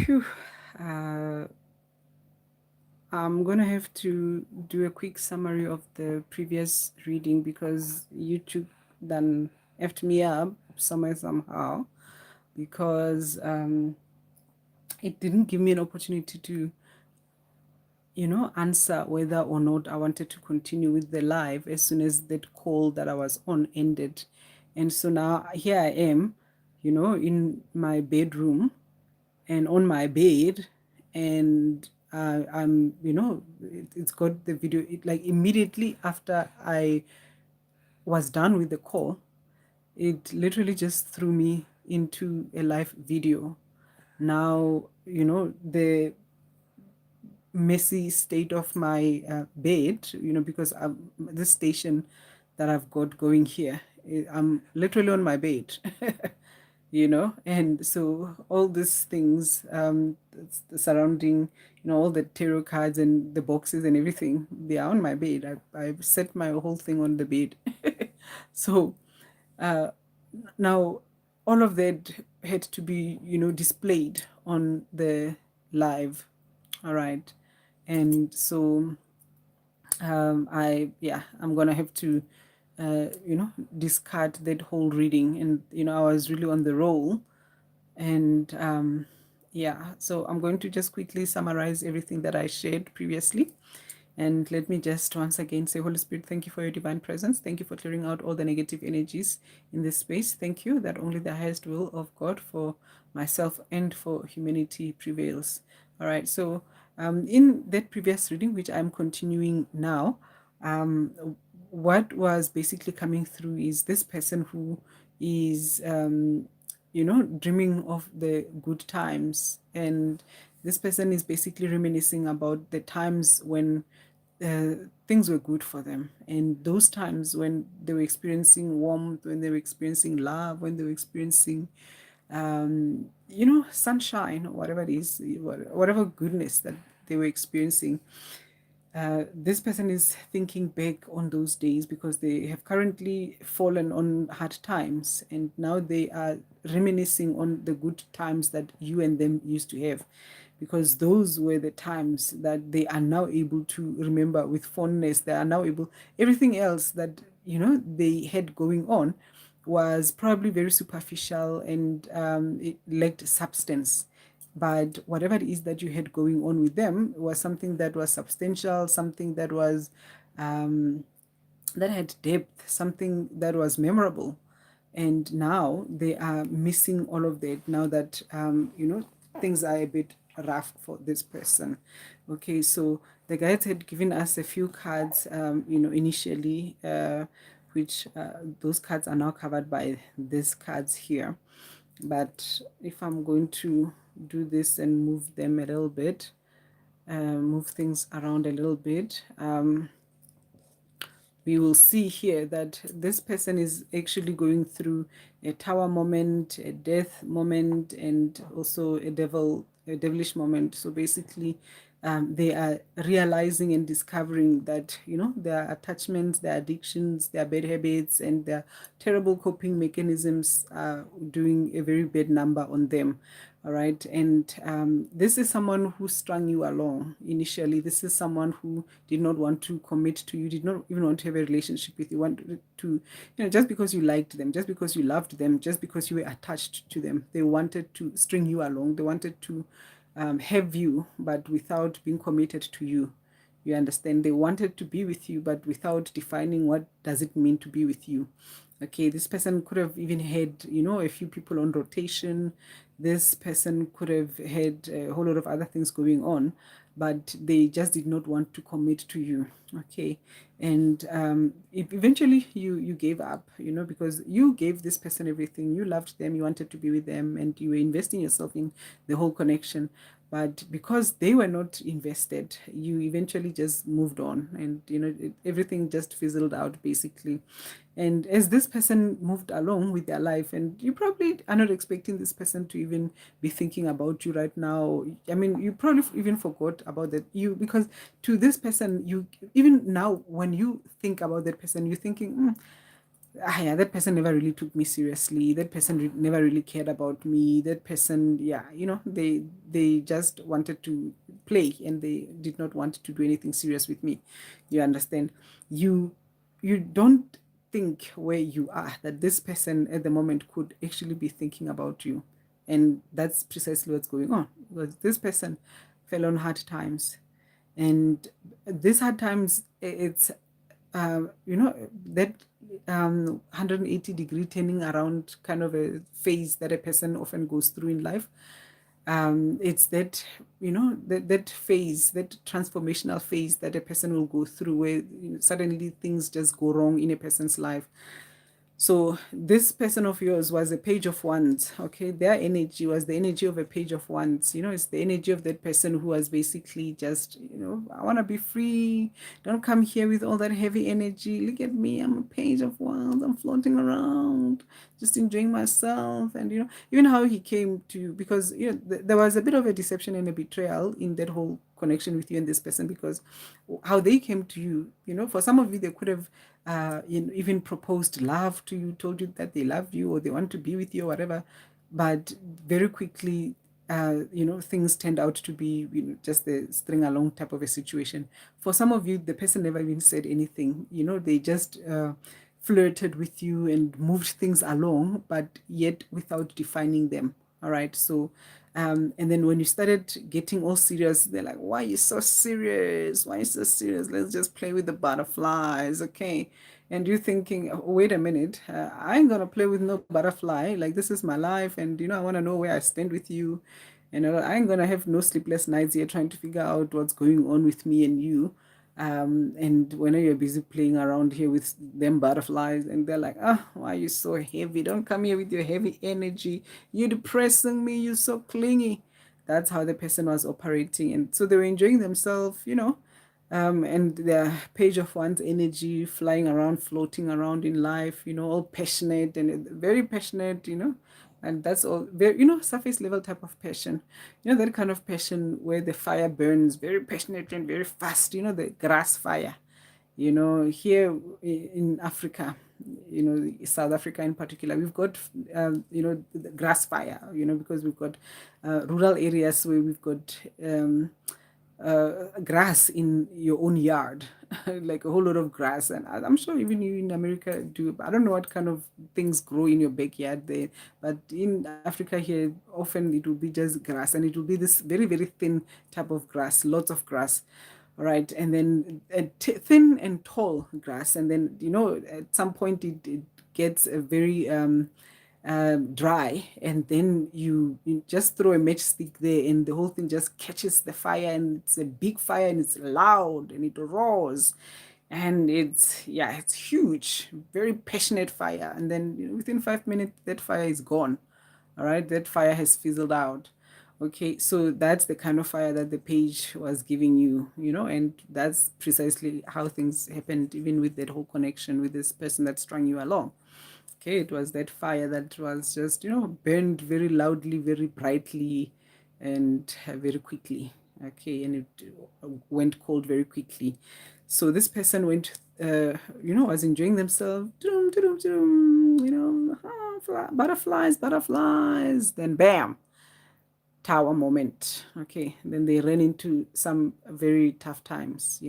Phew. Uh, I'm gonna have to do a quick summary of the previous reading because YouTube then effed me up somewhere somehow because it didn't give me an opportunity to answer whether or not I wanted to continue with the live as soon as that call that I was on ended. And so now here I am, in my bedroom and on my bed, and I'm, it's got the video. Like immediately after I was done with the call, it literally just threw me into a live video. Now, the messy state of my bed, because this station that I've got going here, I'm literally on my bed, and so all these things surrounding, all the tarot cards and the boxes and everything, they are on my bed. I've set my whole thing on the bed. So uh, now all of that had to be, displayed on the live. All right. And so I'm gonna have to discard that whole reading. And I was really on the roll. And yeah, so I'm going to just quickly summarize everything that I shared previously. And let me just once again say, Holy Spirit, thank you for your divine presence. Thank you for clearing out all the negative energies in this space. Thank you that only the highest will of God for myself and for humanity prevails. All right. So in that previous reading, which I'm continuing now, what was basically coming through is this person who is, dreaming of the good times. And this person is basically reminiscing about the times when things were good for them. And those times when they were experiencing warmth, when they were experiencing love, when they were experiencing, sunshine, or whatever it is, whatever goodness that they were experiencing. This person is thinking back on those days because they have currently fallen on hard times, and now they are reminiscing on the good times that you and them used to have, because those were the times that they are now able to remember with fondness. They are now able, everything else that they had going on was probably very superficial, and it lacked substance. But whatever it is that you had going on with them was something that was substantial, something that was that had depth, something that was memorable. And now they are missing all of that, now that things are a bit rough for this person. Okay, so the guides had given us a few cards, initially, which those cards are now covered by these cards here. But if I'm going to do this and move them a little bit, move things around a little bit, we will see here that this person is actually going through a tower moment, a death moment, and also a devilish moment. So basically, they are realizing and discovering that their attachments, their addictions, their bad habits, and their terrible coping mechanisms are doing a very bad number on them. All right. And this is someone who strung you along initially. This is someone who did not want to commit to you, did not even want to have a relationship with you, wanted to, just because you liked them, just because you loved them, just because you were attached to them. They wanted to string you along. They wanted to have you, but without being committed to you. You understand? They wanted to be with you, but without defining what does it mean to be with you. Okay, this person could have even had, a few people on rotation. This person could have had a whole lot of other things going on, but they just did not want to commit to you. Okay, and eventually you gave up, because you gave this person everything. You loved them, you wanted to be with them, and you were investing yourself in the whole connection. But because they were not invested, you eventually just moved on, and everything just fizzled out basically. And as this person moved along with their life, and you probably are not expecting this person to even be thinking about you right now. I mean, you probably even forgot about that, because to this person, you, even now when you think about that person, you're thinking, yeah, that person never really took me seriously. That person never really cared about me. That person, yeah, they just wanted to play, and they did not want to do anything serious with me. You understand? You you don't think where you are that this person at the moment could actually be thinking about you, and that's precisely what's going on. Because this person fell on hard times, and these hard times, it's that 180-degree turning around kind of a phase that a person often goes through in life. It's that, that phase, that transformational phase that a person will go through, where suddenly things just go wrong in a person's life. So this person of yours was a page of wands. Okay, their energy was the energy of a page of wands. It's the energy of that person who was basically just, I want to be free. Don't come here with all that heavy energy. Look at me, I'm a page of wands. I'm floating around, just enjoying myself. And even how he came to, because there was a bit of a deception and a betrayal in that whole connection with you and this person, because how they came to you, for some of you, they could have even proposed love to you, told you that they love you or they want to be with you or whatever. But very quickly, things turned out to be, just the string along type of a situation. For some of you, the person never even said anything. They just flirted with you and moved things along, but yet without defining them. All right. So, and then when you started getting all serious, they're like, why are you so serious? Why are you so serious? Let's just play with the butterflies. Okay. And you're thinking, oh, wait a minute, I ain't gonna play with no butterfly. Like, this is my life, and I want to know where I stand with you. And I ain't gonna have no sleepless nights here trying to figure out what's going on with me and you. And when you're busy playing around here with them butterflies, and they're like, oh, why are you so heavy? Don't come here with your heavy energy. You're depressing me. You're so clingy. That's how the person was operating. And so they were enjoying themselves, and the page of one's energy flying around, floating around in life, all passionate and very passionate, and that's all very, surface level type of passion, that kind of passion where the fire burns very passionate and very fast, the grass fire. Here in Africa, South Africa in particular, we've got, the grass fire, because we've got rural areas where we've got grass in your own yard, like a whole lot of grass. And I'm sure even you in America do. I don't know what kind of things grow in your backyard there, but in Africa here, often it will be just grass, and it will be this very, very thin type of grass, lots of grass. All right, and then a thin and tall grass, and then at some point it gets a very dry, and then you just throw a matchstick there, and the whole thing just catches the fire, and it's a big fire, and it's loud, and it roars, and it's huge, very passionate fire, and then within 5 minutes that fire is gone. All right, that fire has fizzled out. Okay, so that's the kind of fire that the page was giving you, and that's precisely how things happened, even with that whole connection with this person that strung you along. Okay, it was that fire that was just, burned very loudly, very brightly, and very quickly. Okay, and it went cold very quickly. So this person went, was enjoying themselves, butterflies, butterflies. Then bam, tower moment. Okay, then they ran into some very tough times,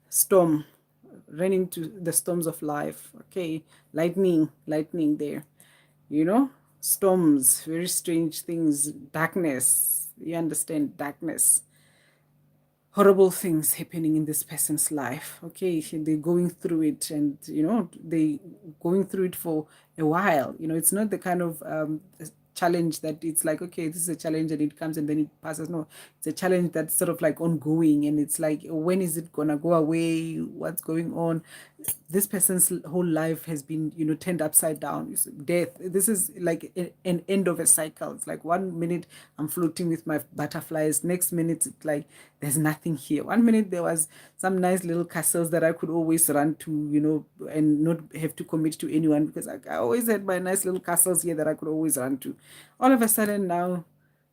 storm, ran into the storms of life. Okay, lightning there, storms, very strange things, darkness. You understand, darkness, horrible things happening in this person's life. Okay, they're going through it, and they going through it for a while. It's not the kind of challenge that it's like, okay, this is a challenge and it comes and then it passes. No, it's a challenge that's sort of like ongoing, and it's like, when is it gonna go away? What's going on? This person's whole life has been, turned upside down. Death, this is like an end of a cycle. It's like, one minute I'm floating with my butterflies, next minute it's like there's nothing here. One minute there was some nice little castles that I could always run to, and not have to commit to anyone, because I always had my nice little castles here that I could always run to. All of a sudden now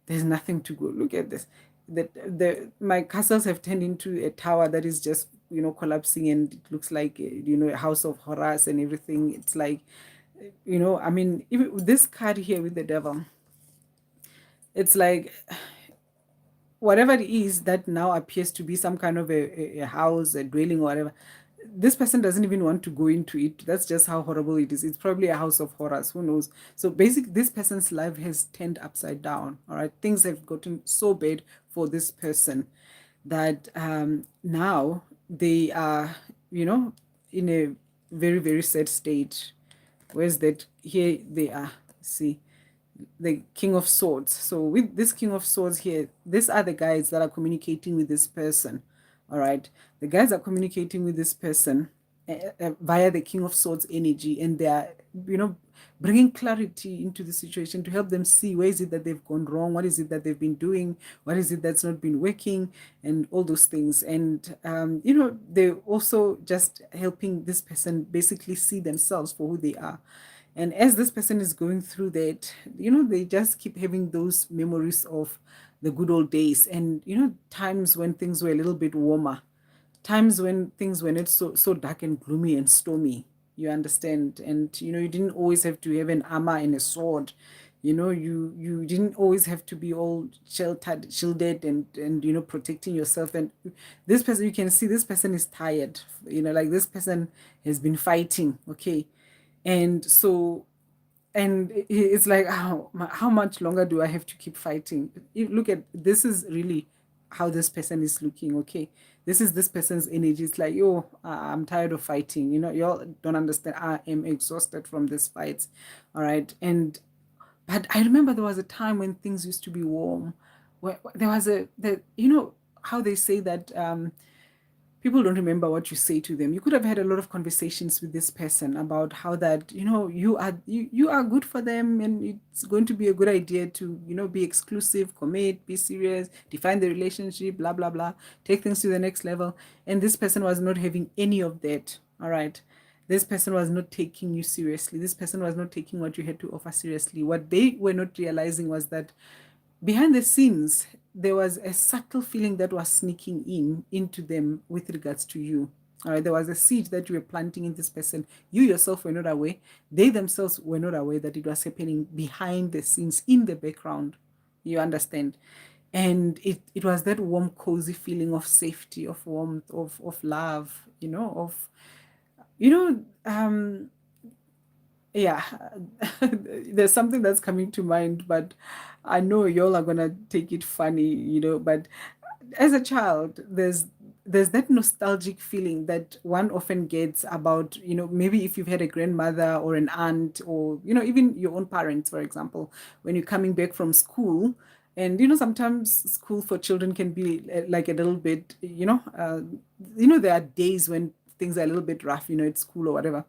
there's nothing to go. Look at this. my castles have turned into a tower that is just, collapsing, and it looks like, a house of horrors and everything. It's like, I mean, even this card here with the devil, it's like whatever it is that now appears to be some kind of a house, a dwelling, or whatever, this person doesn't even want to go into it. That's just how horrible it is. It's probably a house of horrors. Who knows? So basically, this person's life has turned upside down. All right. Things have gotten so bad for this person that now they are, in a very, very sad state. Where's that? Here they are. See, the King of Swords. So with this King of Swords here, these are the guys that are communicating with this person. All right, the guys are communicating with this person via the King of Swords energy, and they are, bringing clarity into the situation to help them see where is it that they've gone wrong, what is it that they've been doing, what is it that's not been working, and all those things. And they're also just helping this person basically see themselves for who they are. And as this person is going through that, they just keep having those memories of the good old days, and times when things were a little bit warmer, times when things were not so dark and gloomy and stormy. You understand? And you didn't always have to have an armor and a sword. You didn't always have to be all sheltered, shielded, and protecting yourself. And this person, you can see this person is tired. Like this person has been fighting. Okay, and so, and it's like, how much longer do I have to keep fighting? Look at this, is really how this person is looking. Okay, this is this person's energy. It's like, yo, I'm tired of fighting. Y'all don't understand, I am exhausted from this fight. All right. And but I remember there was a time when things used to be warm, where there was how they say that people don't remember what you say to them. You could have had a lot of conversations with this person about how that, you are good for them, and it's going to be a good idea to, be exclusive, commit, be serious, define the relationship, blah blah blah, take things to the next level. And this person was not having any of that. All right. This person was not taking you seriously. This person was not taking what you had to offer seriously. What they were not realizing was that behind the scenes, there was a subtle feeling that was sneaking into them with regards to you. All right, there was a seed that you were planting in this person. You yourself were not aware. They themselves were not aware that it was happening behind the scenes in the background. You understand? And it was that warm, cozy feeling of safety, of warmth, of love, you know, um, yeah, there's something that's coming to mind, but I know y'all are gonna take it funny, but as a child, there's that nostalgic feeling that one often gets about, maybe if you've had a grandmother or an aunt, or even your own parents, for example, when you're coming back from school. And sometimes school for children can be like a little bit, there are days when things are a little bit rough, at school or whatever.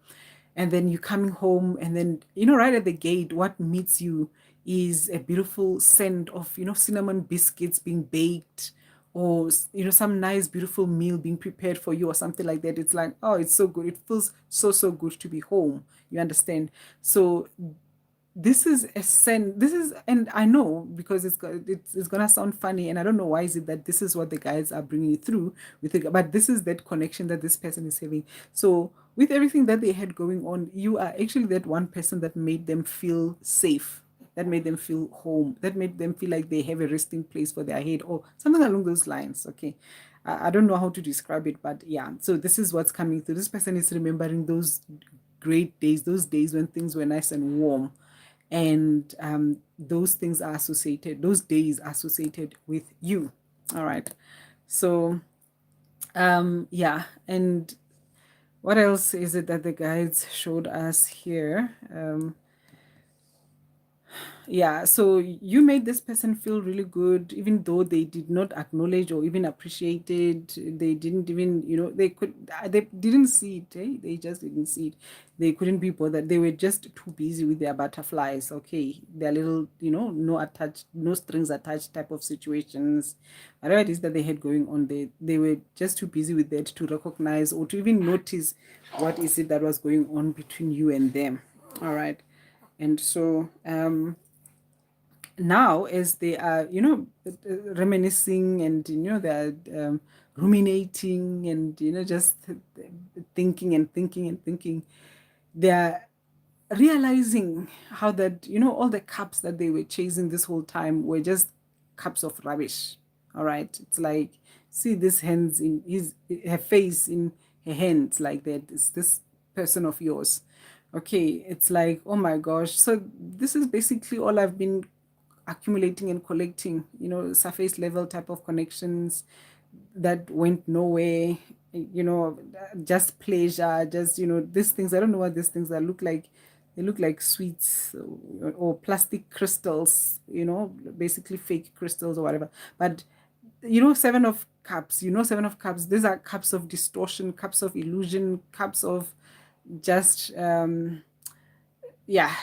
And then you're coming home, and then right at the gate, what meets you is a beautiful scent of cinnamon biscuits being baked, or some nice beautiful meal being prepared for you, or something like that. It's like, oh, it's so good, it feels so good to be home. You understand? So this is a scent, and I know, because it's gonna sound funny, and I don't know why is it that this is what the guys are bringing you through with it, but this is that connection that this person is having. So with everything that they had going on, you are actually that one person that made them feel safe, that made them feel home, that made them feel like they have a resting place for their head, or something along those lines. Okay, I don't know how to describe it, but yeah, so this is what's coming through. This person is remembering those great days, those days when things were nice and warm. And those things are associated, those days are associated with you. All right. So yeah. And what else is it that the guides showed us here? Yeah, so you made this person feel really good, even though they did not acknowledge or even appreciate it. They didn't even, they didn't see it. They just didn't see it. They couldn't be bothered. They were just too busy with their butterflies. Okay, their little, no attached, no strings attached type of situations, whatever it is that they had going on. They were just too busy with that to recognize or to even notice what is it that was going on between you and them. All right. And so now, as they are, reminiscing, and they're ruminating, and just thinking and thinking and thinking, they're realizing how that all the cups that they were chasing this whole time were just cups of rubbish. All right, it's like, see this hands in her face in her hands like that. It's this person of yours. Okay, it's like, oh my gosh, so this is basically all I've been accumulating and collecting, surface level type of connections that went nowhere, just pleasure, just, these things. I don't know what these things are look like. They look like sweets, or plastic crystals, basically fake crystals or whatever. But, Seven of Cups, Seven of Cups, these are cups of distortion, cups of illusion, cups of just, yeah,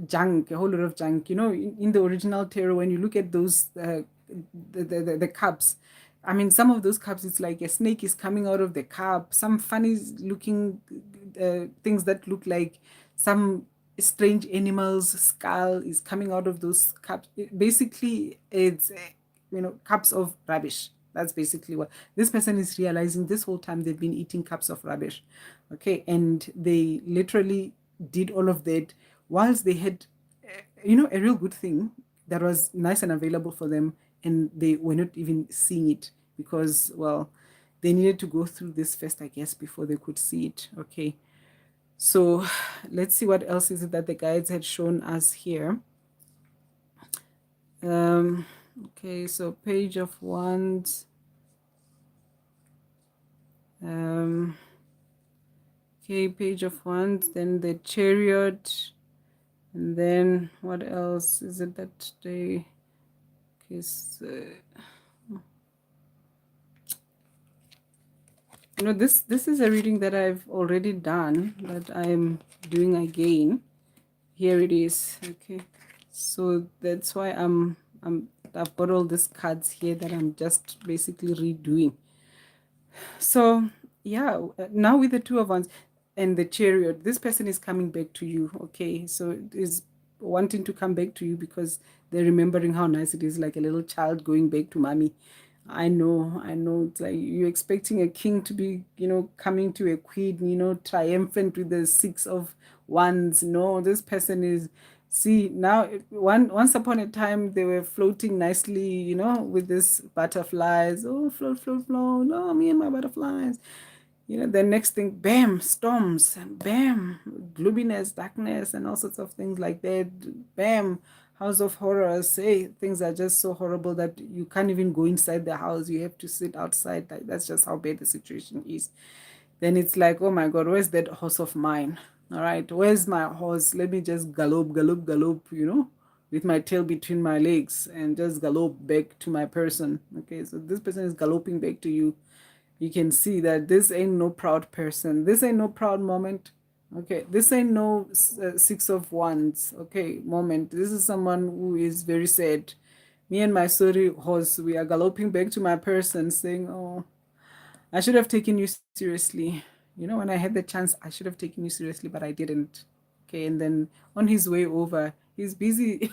junk, a whole lot of junk. In the original tarot, when you look at those, the cups, I mean, some of those cups, it's like a snake is coming out of the cup, some funny looking things that look like some strange animal's skull is coming out of those cups. Basically, it's, cups of rubbish. That's basically what this person is realizing. This whole time they've been eating cups of rubbish. Okay, and they literally did all of that whilst they had, a real good thing that was nice and available for them, and they were not even seeing it because, well, they needed to go through this first, I guess, before they could see it. Okay, so let's see what else is it that the guides had shown us here. Okay, so Page of Wands. Okay, Page of Wands, then the Chariot, and then what else is it that they, okay, so, this is a reading that I've already done, that I'm doing again. Here it is. Okay, so that's why I've got all these cards here that I'm just basically redoing. So yeah, now with the Two of Wands and the Chariot, this person is coming back to you. Okay, so is wanting to come back to you because they're remembering how nice it is, like a little child going back to mommy. I know. It's like you're expecting a king to be, coming to a queen, triumphant with the Six of Wands. No, this person is, see, now, once upon a time they were floating nicely, with this butterflies. Oh, float, float, float. Oh, me and my butterflies. The next thing, bam, storms, bam, gloominess, darkness, and all sorts of things like that. Bam, House of Horrors. Hey, things are just so horrible that you can't even go inside the house. You have to sit outside. That's just how bad the situation is. Then it's like, oh my God, where's that horse of mine? All right, where's my horse? Let me just gallop, gallop, gallop, with my tail between my legs, and just gallop back to my person. Okay, so this person is galloping back to you. You can see that this ain't no proud person. This ain't no proud moment. Okay, this ain't no Six of Wands. Okay, moment. This is someone who is very sad. Me and my sorry horse, we are galloping back to my person, saying, oh, I should have taken you seriously. When I had the chance, I should have taken you seriously, but I didn't. Okay, and then on his way over, he's busy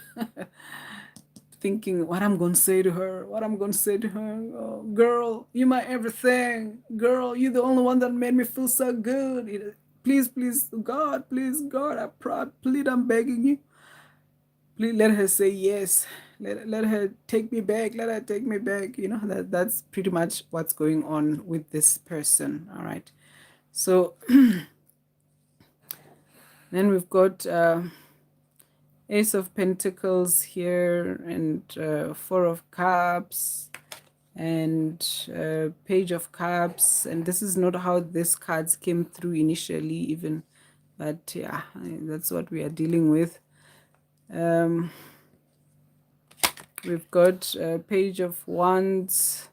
thinking what I'm going to say to her, Oh, girl, you're my everything. Girl, you're the only one that made me feel so good. Please, please, God, I plead, I'm begging you. Please let her say yes. Let her take me back. Let her take me back. That's pretty much what's going on with this person. All right. So then we've got Ace of Pentacles here, and Four of Cups, and Page of Cups. And this is not how these cards came through initially even, but yeah, that's what we are dealing with. We've got Page of Wands.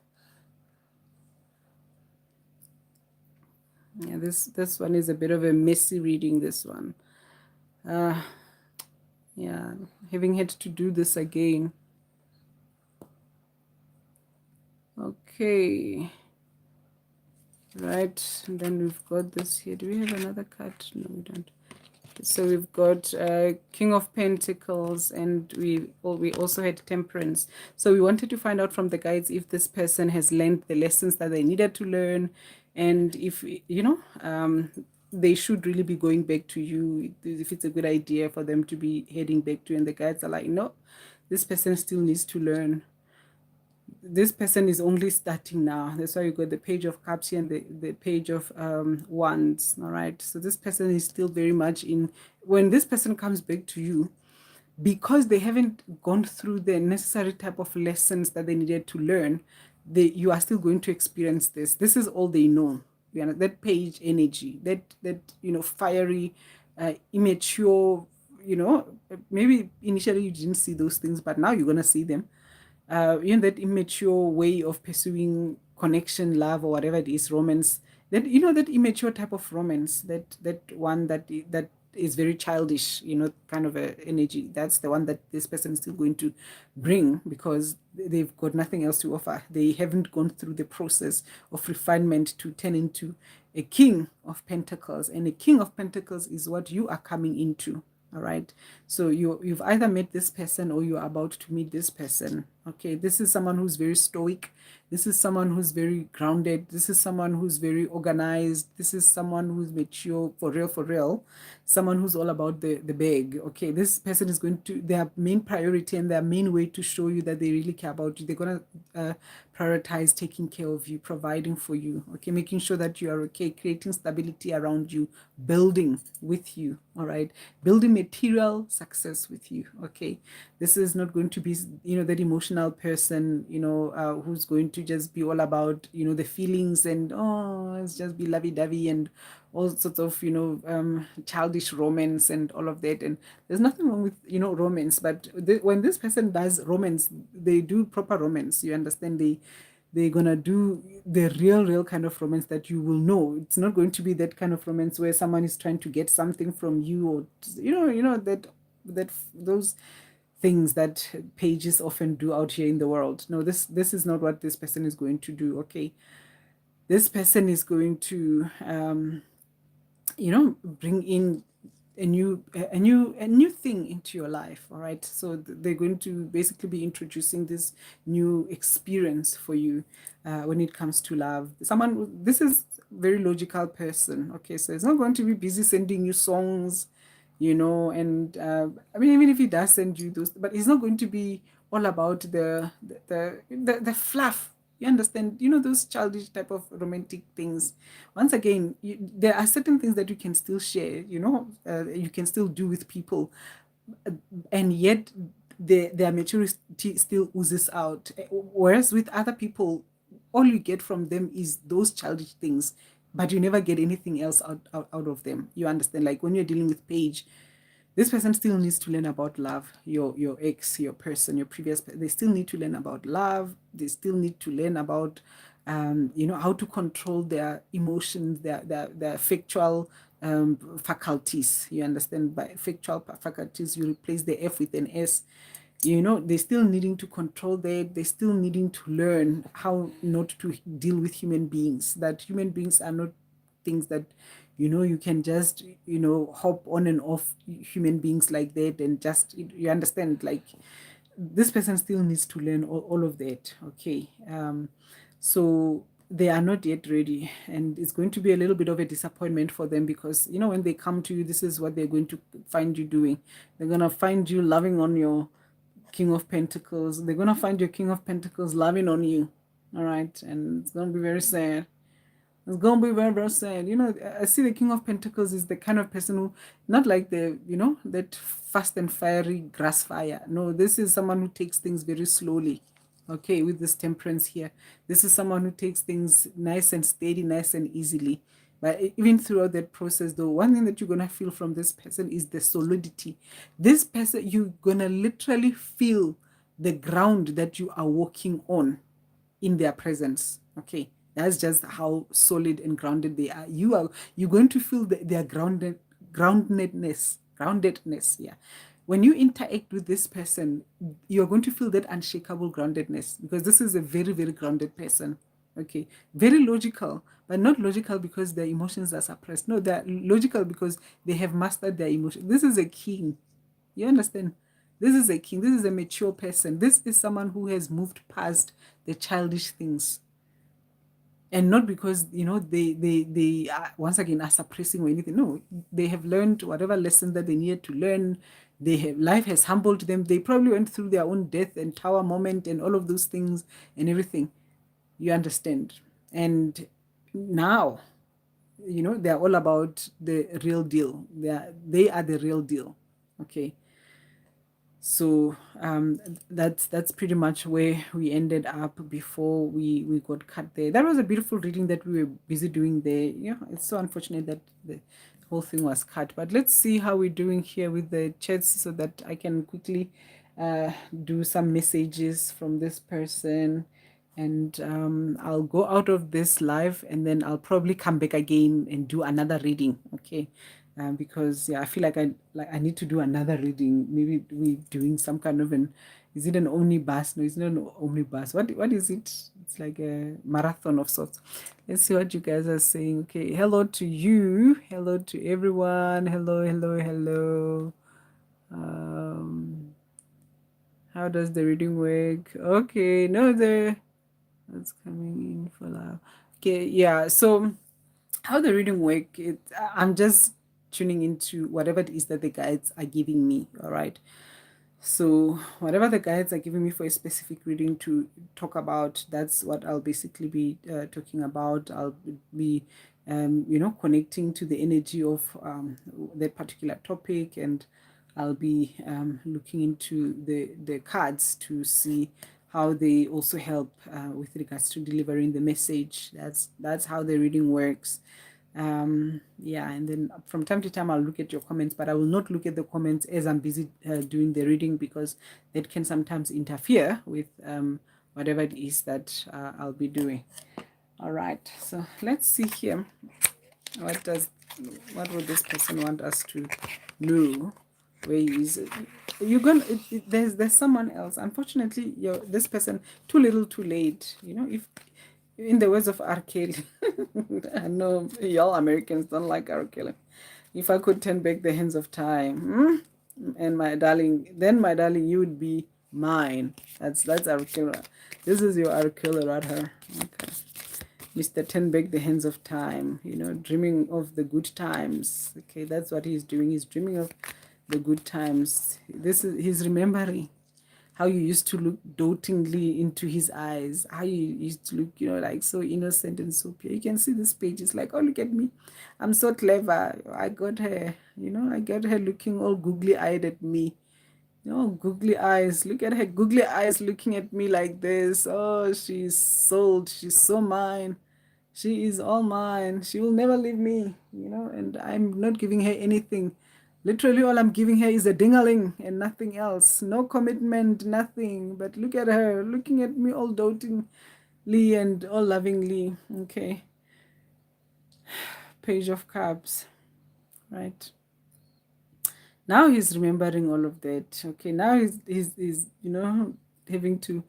Yeah, this one is a bit of a messy reading, this one. Yeah, having had to do this again. Okay. Right, and then we've got this here. Do we have another card? No, we don't. So we've got King of Pentacles, and we also had Temperance. So we wanted to find out from the guides if this person has learned the lessons that they needed to learn, and if they should really be going back to you, if it's a good idea for them to be heading back to you. And the guides are like, no, this person still needs to learn. This person is only starting now. That's why you got the Page of Cups here and the Page of Wands. All right. So this person is still very much in. When this person comes back to you, because they haven't gone through the necessary type of lessons that they needed to learn, you are still going to experience this. This is all they know. You know, that page energy, that fiery, immature. Maybe initially you didn't see those things, but now you're gonna see them. That immature way of pursuing connection, love, or whatever it is, romance. That immature type of romance, that one that is very childish, kind of a energy. That's the one that this person is still going to bring, because they've got nothing else to offer. They haven't gone through the process of refinement to turn into a King of Pentacles, and a King of Pentacles is what you are coming into. All right. So you've either met this person or you're about to meet this person. Okay. This is someone who's very stoic. This is someone who's very grounded. This is someone who's very organized. This is someone who's mature, for real, for real. Someone who's all about the bag. Okay. This person is going to, their main priority and their main way to show you that they really care about you. They're going to prioritize taking care of you, providing for you. Okay. Making sure that you are okay, creating stability around you, building with you. All right. Building material success with you. Okay. This is not going to be, that emotional person, who's going to just be all about, the feelings and, oh, it's just be lovey-dovey and all sorts of, childish romance and all of that. And there's nothing wrong with, romance, but when this person does romance, they do proper romance. You understand? They're gonna do the real kind of romance that you will know. It's not going to be that kind of romance where someone is trying to get something from you, or that those things that pages often do out here in the world. No, this is not what this person is going to do. Okay, this person is going to bring in a new thing into your life. All right, so they're going to basically be introducing this new experience for you when it comes to love. This is very logical person. Okay, so it's not going to be busy sending you songs, and I mean, even if he does send you those, but it's not going to be all about the fluff. You understand? Those childish type of romantic things. Once again, there are certain things that you can still share. You can still do with people, and yet their maturity still oozes out. Whereas with other people, all you get from them is those childish things, but you never get anything else out of them. You understand? Like when you're dealing with Paige, this person still needs to learn about love. Your ex, your person, your previous, they still need to learn about love. They still need to learn about how to control their emotions, their factual faculties. You understand? By factual faculties, you replace the F with an S. They're still needing to control that. They're still needing to learn how not to deal with human beings. That human beings are not things that you can just hop on and off human beings like that, and just, you understand, like this person still needs to learn all of that. Okay. So they are not yet ready, and it's going to be a little bit of a disappointment for them, because when they come to you, this is what they're going to find you doing. They're going to find you loving on your King of Pentacles. They're going to find your King of Pentacles loving on you. All right. And it's going to be very sad. It's going to be very, very sad. I see the King of Pentacles is the kind of person who, not like that fast and fiery grass fire. No, this is someone who takes things very slowly. Okay, with this Temperance here. This is someone who takes things nice and steady, nice and easily. But even throughout that process, though, one thing that you're going to feel from this person is the solidity. This person, you're going to literally feel the ground that you are walking on in their presence. Okay, that's just how solid and grounded they are. You're going to feel their groundedness. Yeah. When you interact with this person, you're going to feel that unshakable groundedness, because this is a very, very grounded person. Okay, very logical, but not logical because their emotions are suppressed. No, they're logical because they have mastered their emotions. This is a king. You understand? This is a king. This is a mature person. This is someone who has moved past the childish things, and not because they are, once again, are suppressing or anything. No, they have learned whatever lessons that they needed to learn. They have, life has humbled them. They probably went through their own death and tower moment and all of those things and everything. You understand? And now, they're all about the real deal. They are the real deal. Okay. So that's pretty much where we ended up before we got cut there. That was a beautiful reading that we were busy doing there. It's so unfortunate that the whole thing was cut. But let's see how we're doing here with the chats so that I can quickly do some messages from this person. And I'll go out of this live and then I'll probably come back again and do another reading. Okay. Because I feel like I need to do another reading. Maybe we doing some kind of an, is it an omnibus? No, it's not an omnibus. What is it? It's like a marathon of sorts. Let's see what you guys are saying. Okay, hello to you. Hello to everyone. Hello, hello, hello. How does the reading work? Okay, no, that's coming in for now. Okay, yeah. So how the reading work, I'm just tuning into whatever it is that the guides are giving me. All right. So whatever the guides are giving me for a specific reading to talk about, that's what I'll basically be talking about. I'll be connecting to the energy of that particular topic, and I'll be looking into the cards to see how they also help with regards to delivering the message. That's how the reading works. Yeah, and then from time to time I'll look at your comments, but I will not look at the comments as I'm busy doing the reading, because that can sometimes interfere with whatever it is that I'll be doing. All right, so let's see here. What would this person want us to know? Where is you're gonna there's someone else. Unfortunately, this person, too little too late. If, in the words of R. Kelly, I know y'all Americans don't like R. Kelly. If I could turn back the hands of time, and my darling, then my darling, you would be mine. That's R. Kelly. This is your R. Kelly right here. Okay. Mr. Turn back the hands of time, dreaming of the good times. Okay, that's what he's doing. He's dreaming of the good times. He's remembering how you used to look dotingly into his eyes, how you used to look, like so innocent and so pure. You can see this page. It's like, oh, look at me. I'm so clever. I got her, I got her looking all googly eyed at me. Googly eyes. Look at her googly eyes looking at me like this. Oh, she's sold. She's so mine. She is all mine. She will never leave me, and I'm not giving her anything. Literally, all I'm giving her is a dingaling and nothing else. No commitment, nothing. But look at her, looking at me all dotingly and all lovingly. Okay. Page of Cups, right? Now he's remembering all of that. Okay, now he's having to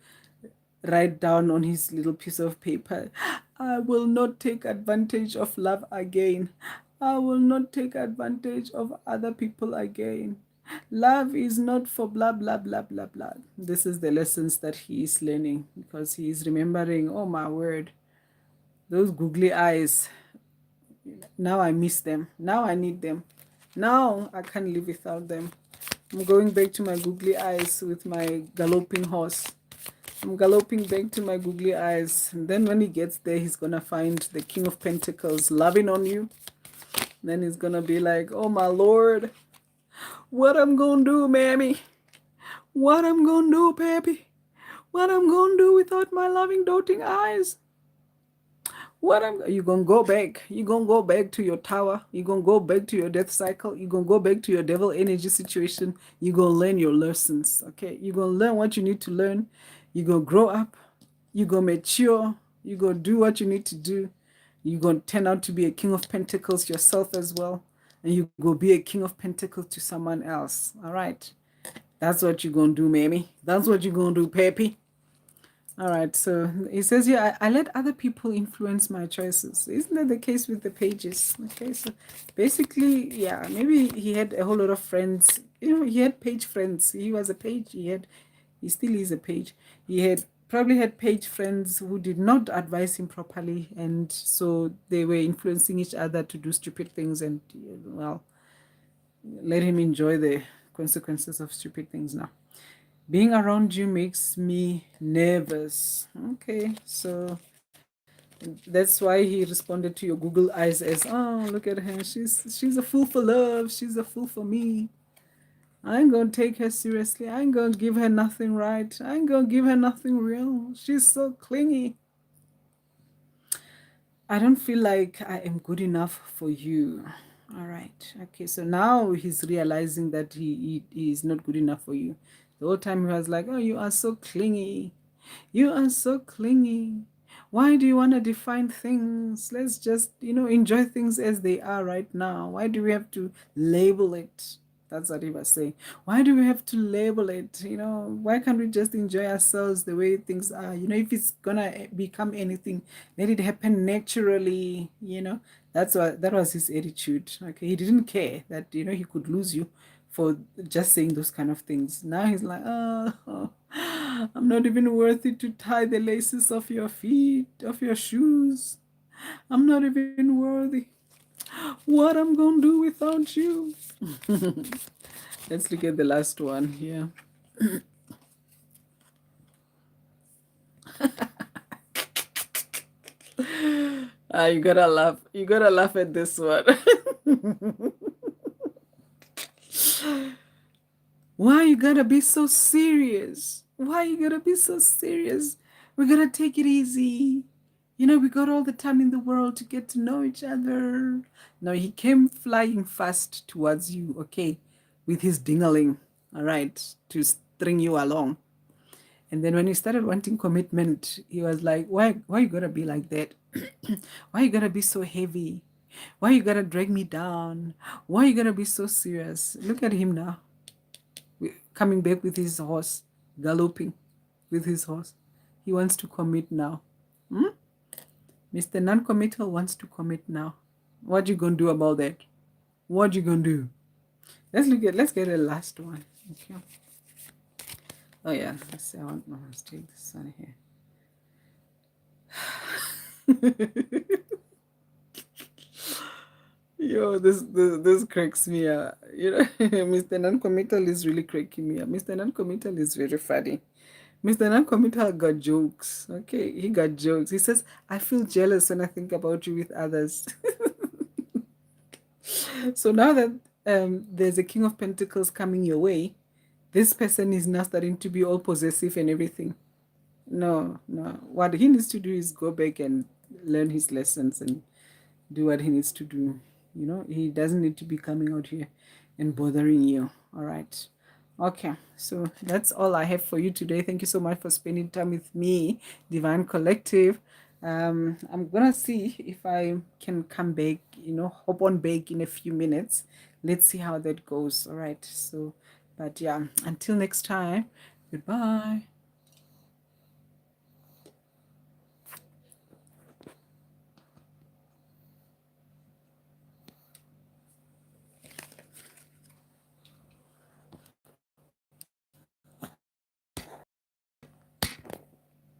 write down on his little piece of paper, I will not take advantage of love again. I will not take advantage of other people again. Love is not for blah, blah, blah, blah, blah. This is the lessons that he is learning, because he is remembering, oh my word, those googly eyes. Now I miss them. Now I need them. Now I can't live without them. I'm going back to my googly eyes with my galloping horse. I'm galloping back to my googly eyes. And then when he gets there, he's going to find the King of Pentacles loving on you. Then he's going to be like, oh my Lord, what I'm going to do, mammy? What I'm going to do, pappy? What I'm going to do without my loving, doting eyes? You gonna go back? You gonna go back to your tower? You gonna go back to your death cycle? You gonna go back to your devil energy situation? You gonna learn your lessons, okay? You gonna learn what you need to learn. You gonna grow up. You gonna mature. You gonna do what you need to do. You gonna turn out to be a King of Pentacles yourself as well, and you go be a King of Pentacles to someone else. All right, that's what you gonna do, mammy. That's what you gonna do, pappy. All right, so he says here, I let other people influence my choices. Isn't that the case with the pages? Okay, so basically, yeah, maybe he had a whole lot of friends. You know, he had page friends. He was a page. He still is a page. He had probably had page friends who did not advise him properly, and so they were influencing each other to do stupid things, and well, let him enjoy the consequences of stupid things now. Being around you makes me nervous. Okay, so that's why he responded to your Google eyes as, "Oh, look at her. She's a fool for love. She's a fool for me. I ain't gonna take her seriously. I ain't gonna give her nothing right. I ain't gonna give her nothing real. She's so clingy. I don't feel like I am good enough for you." All right. Okay. So now he's realizing that he is not good enough for you. The whole time he was like, "Oh, you are so clingy. You are so clingy. Why do you want to define things? Let's just, enjoy things as they are right now. Why do we have to label it?" That's what he was saying. Why do we have to label it? Why can't we just enjoy ourselves the way things are? If it's gonna become anything, let it happen naturally. That was his attitude. Okay, he didn't care that he could lose you for just saying those kind of things. Now he's like, oh, I'm not even worthy to tie the laces of your feet, of your shoes. I'm not even worthy. What I'm gonna do without you? Let's look at the last one here. You gotta laugh. You gotta laugh at this one. Why you gotta be so serious? Why you gotta be so serious? We gotta take it easy. We got all the time in the world to get to know each other. No, he came flying fast towards you, okay, with his dingling, all right, to string you along. And then when you started wanting commitment, he was like, why you gotta be like that? Why you gotta be so heavy? Why you gotta drag me down? Why you gotta be so serious? Look at him now, coming back with his horse, galloping with his horse. He wants to commit now. Hmm? Mr. Non-committal wants to commit now. What you gonna do about that? What you gonna do? Let's get a last one. Okay. Oh yeah, let's see. Let's take this one here. Yo, this cracks me up. Mr. Non-committal is really cracking me up. Mr. Non-committal is very funny. Mr. Non-committal got jokes. Okay, he got jokes. He says, "I feel jealous when I think about you with others." So now that there's a King of Pentacles coming your way, this person is now starting to be all possessive and everything. No, no. What he needs to do is go back and learn his lessons and do what he needs to do. He doesn't need to be coming out here and bothering you. All right. Okay, so that's all I have for you today. Thank you so much for spending time with me, Divine Collective. I'm gonna see if I can come back, hop on back in a few minutes. Let's see how that goes. All right. So, but yeah, until next time, goodbye.